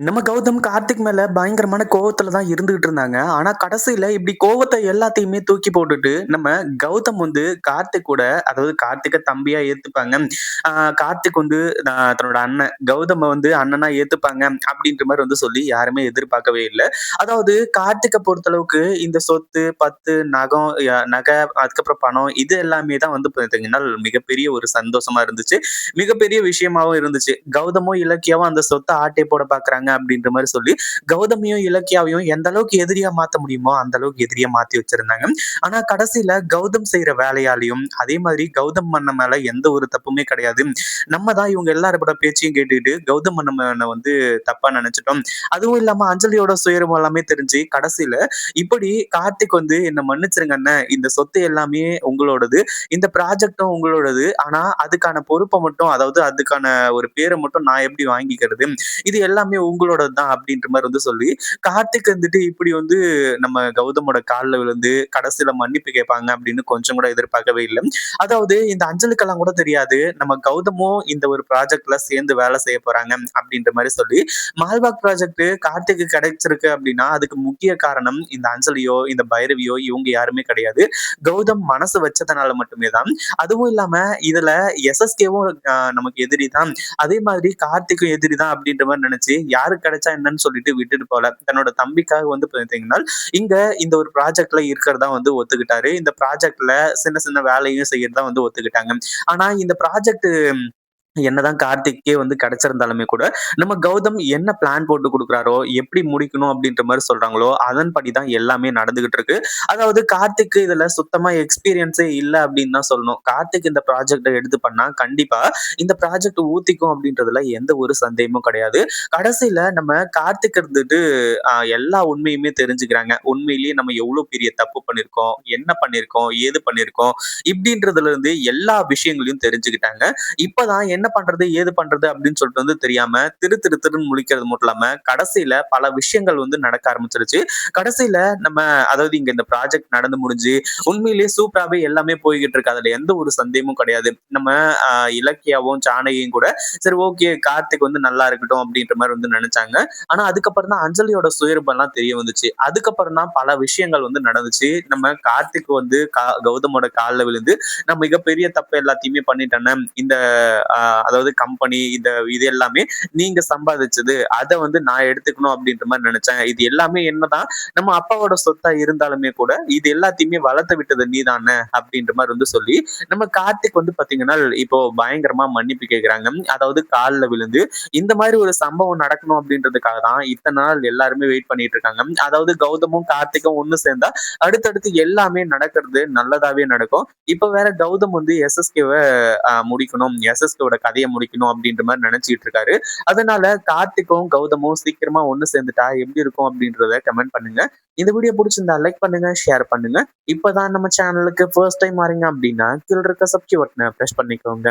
நம்ம கௌதம் கார்த்திக் மேல பயங்கரமான கோவத்துல தான் இருந்துகிட்டு இருந்தாங்க. ஆனா கடைசியில இப்படி கோவத்த எல்லாத்தையுமே தூக்கி போட்டுட்டு, நம்ம கௌதம் வந்து கார்த்திக் கூட அதாவது கார்த்திக்க தம்பியா ஏத்துப்பாங்க. ஆ கார்த்திக் வந்து தன்னோட அண்ணன். கௌதம வந்து அண்ணனா ஏத்துப்பாங்க அப்படின்ற மாரி வந்து சொல்லி யாருமே எதிர்பார்க்கவே இல்ல. அதாவது கார்த்திக்க பொறுத்தளவுக்கு இந்த சொத்து, பத்து, நகம் நகை, அதுக்கப்புறம் பணம் இது எல்லாமே தான் வந்து பார்த்தீங்கன்னா, மிகப்பெரிய ஒரு சந்தோஷமா இருந்துச்சு. மிகப்பெரிய விஷயமாவும் இருந்துச்சு. கௌதமும், இலக்கியாவும் அந்த சொத்த ஆட்டை போட பார்க்குறாங்க அப்படின்ற மாரி சொல்லி, கௌதமையும், இலக்கியாவையும் எந்த அளவுக்கு எதிரியா மாத்த முடியுமோ, அந்த அளவுக்கு எதிரியா மாத்தி வச்சிருந்தாங்க. ஆனா கடைசியில கௌதம் செய்ற வேலையாலயும், அதே மாதிரி கௌதம் அண்ணன் மேல எந்த ஒரு தப்புமே கிடையாது. நம்ம தான் இவங்க எல்லாரோட பேச்சையும் கேட்டுட்டு கௌதம் அண்ணன வந்து தப்பா நெனச்சுட்டோம். அதுவும் இல்லாம அஞ்சலியோட சுயரூபம் எல்லாமே தெரிஞ்சு, கடைசியில இப்படி கார்த்திக் வந்து என்ன மன்னிச்சிருங்க அண்ணன். இந்த சொத்து எல்லாமே உங்களோடது. இந்த ப்ராஜெக்டும் உங்களோடது. ஆனா அதுக்கான பொறுப்ப மட்டும் அதாவது அதுக்கான ஒரு பேர மட்டும் நான் எப்படி வாங்கிக்கிறது? இது எல்லாமே உங்களோடது தான் அப்படின்ற மாரி வந்து சொல்லி, கார்த்திக் வந்துட்டு இப்படி வந்து நம்ம கௌதமோட கால்ல விழுந்து கடைசியில மன்னிப்பு கேட்பாங்க அப்படின்னு கொஞ்சம் கூட எதிர்பார்க்கவே இல்ல. அதாவது இந்த அஞ்சலுக்கெல்லாம் கூட தெரியாது. நம்ம கௌதமும் இந்த ஒரு ப்ராஜெக்ட்ல சேர்ந்து வேலை செய்ய போறாங்க அப்படின்ற மாரி சொல்லி, மால்வாக் ப்ராஜெக்ட் கார்த்திக்கு கிடைச்சிருக்கு அப்படின்னா, அதுக்கு முக்கிய காரணம் இந்த அஞ்சலியோ, இந்த பைரவியோ இவங்க யாருமே கிடையாது. கௌதம் மனசு வச்சதுனால மட்டுமே தான். அதுவும் இல்லாம இதுல எஸ்எஸ்கேவும் நமக்கு எதிரி தான். அதே மாதிரி கார்த்திக்கும் எதிரி தான் அப்படின்ற மாரி நெனச்சு, யாருக்கு கிடைச்சா என்னன்னு சொல்லிட்டு விட்டுட்டு போல. தன்னோட தம்பிக்காக வந்து பார்த்தீங்கன்னா, இங்க இந்த ஒரு ப்ராஜெக்ட்ல இருக்கிறதா வந்து ஒத்துக்கிட்டாரு. இந்த ப்ராஜெக்ட்ல சின்ன சின்ன வேலையும் செய்யறதா வந்து ஒத்துக்கிட்டாங்க. ஆனா இந்த ப்ராஜெக்ட் என்னதான் கார்த்திக்கே வந்து கிடைச்சிருந்தாலுமே கூட, நம்ம கௌதம் என்ன பிளான் போட்டு குடுக்குறாரோ, எப்படி முடிக்கணும் அப்படின்ற மாரி சொல்றாங்களோ, அதன்படி தான் எல்லாமே நடந்துகிட்டு இருக்கு. அதாவது கார்த்திக்கு இதுல சுத்தமா எக்ஸ்பீரியன்ஸே இல்ல அப்படின்னு தான் சொல்லணும். கார்த்திக் இந்த ப்ராஜெக்ட்ட எடுத்து பண்ணா, கண்டிப்பா இந்த ப்ராஜெக்ட் ஊத்திக்கும் அப்படின்றதுல எந்த ஒரு சந்தேகமும் கிடையாது. கடைசியில நம்ம கார்த்திக் இருந்துட்டு எல்லா உண்மையுமே தெரிஞ்சுக்கிறாங்க. உண்மையிலேயே நம்ம எவ்வளோ பெரிய தப்பு பண்ணியிருக்கோம், என்ன பண்ணியிருக்கோம், ஏது பண்ணியிருக்கோம், இப்படின்றதுல இருந்து எல்லா விஷயங்களையும் தெரிஞ்சுக்கிட்டாங்க. இப்பதான் என்ன பண்றது, ஏது பண்றது அப்படின்னு சொல்லிட்டு வந்து தெரியாம திரு திரு திருன்னு முழிக்கிறது மட்டும் இல்லாம, கடைசியில பல விஷயங்கள் வந்து நடக்க ஆரம்பிச்சிருச்சு. கடைசியில நம்ம அதாவது இங்க இந்த ப்ராஜெக்ட் நடந்து முடிஞ்சு, உண்மையிலேயே சூப்பராவே எல்லாமே போய்க்கிட்டு இருக்கு. அதுல எந்த ஒரு சந்தேகமும் கிடையாது. நம்ம இலக்கியாவும், ஜானகியும் கூட சரி ஓகே கார்த்திக் வந்து நல்லா இருக்கட்டும் அப்படின்ற மாரி வந்து நெனச்சாங்க. ஆனா அதுக்கப்புறம் தான் அஞ்சலியோட சுயரூபம்லாம் தெரிய வந்துச்சு. அதுக்கப்புறம் தான் பல விஷயங்கள் வந்து நடந்துச்சு. நம்ம கார்த்திக் வந்து கௌதமோட கால்ல விழுந்து, நான் மிகப்பெரிய தப்பு எல்லாத்தையுமே பண்ணிட்டேனே. இந்த அ அதாவது கம்பெனி இது எல்லாமே நீங்க சம்பாதிச்சது. அத வந்து நான் எடுத்துக்கணும் அப்படின்ற மாரி நெனச்சேன். இது எல்லாமே என்னதான் நம்ம அப்பாவோட சொத்தா இருந்தாலுமே கூட, இது எல்லாத்தையுமே வளர்த்து விட்டது நீதானே அப்படின்ற மாரி வந்து சொல்லி, நம்ம கார்த்திக் வந்து பாத்தீங்கன்னா, இப்போ பயங்கரமா மன்னிப்பு கேட்குறாங்க. அதாவது கால்ல விழுந்து, இந்த மாரி ஒரு சம்பவம் நடக்கணும் அப்படின்றதுக்காக தான் இத்தன நாள் எல்லாருமே வெயிட் பண்ணிட்டு இருக்காங்க. அதாவது கௌதமும், கார்த்திக்கும் ஒண்ணு சேர்ந்தா அடுத்தடுத்து எல்லாமே நடக்கிறது நல்லதாவே நடக்கும். இப்ப வேற கௌதம் வந்து எஸ்எஸ்கேவ முடிக்கணும். எஸ்எஸ்கேவோட கதைய முடிக்கணும் அப்படின்ற மாரி நெனச்சுட்டு இருக்காரு. அதனால கார்த்திக்கும், கௌதமும் சீக்கிரமா ஒண்ணு சேர்ந்துட்டா எப்படி இருக்கும் அப்படின்றத கமெண்ட் பண்ணுங்க. இந்த வீடியோ புடிச்சிருந்தா லைக் பண்ணுங்க, ஷேர் பண்ணுங்க. இப்பதான் நம்ம சேனலுக்கு ஃபர்ஸ்ட் டைம் வரீங்க அப்படின்னா, கீழ இருக்க சப்ஸ்கிரைப் பட்டன பிரஸ் பண்ணிக்கோங்க.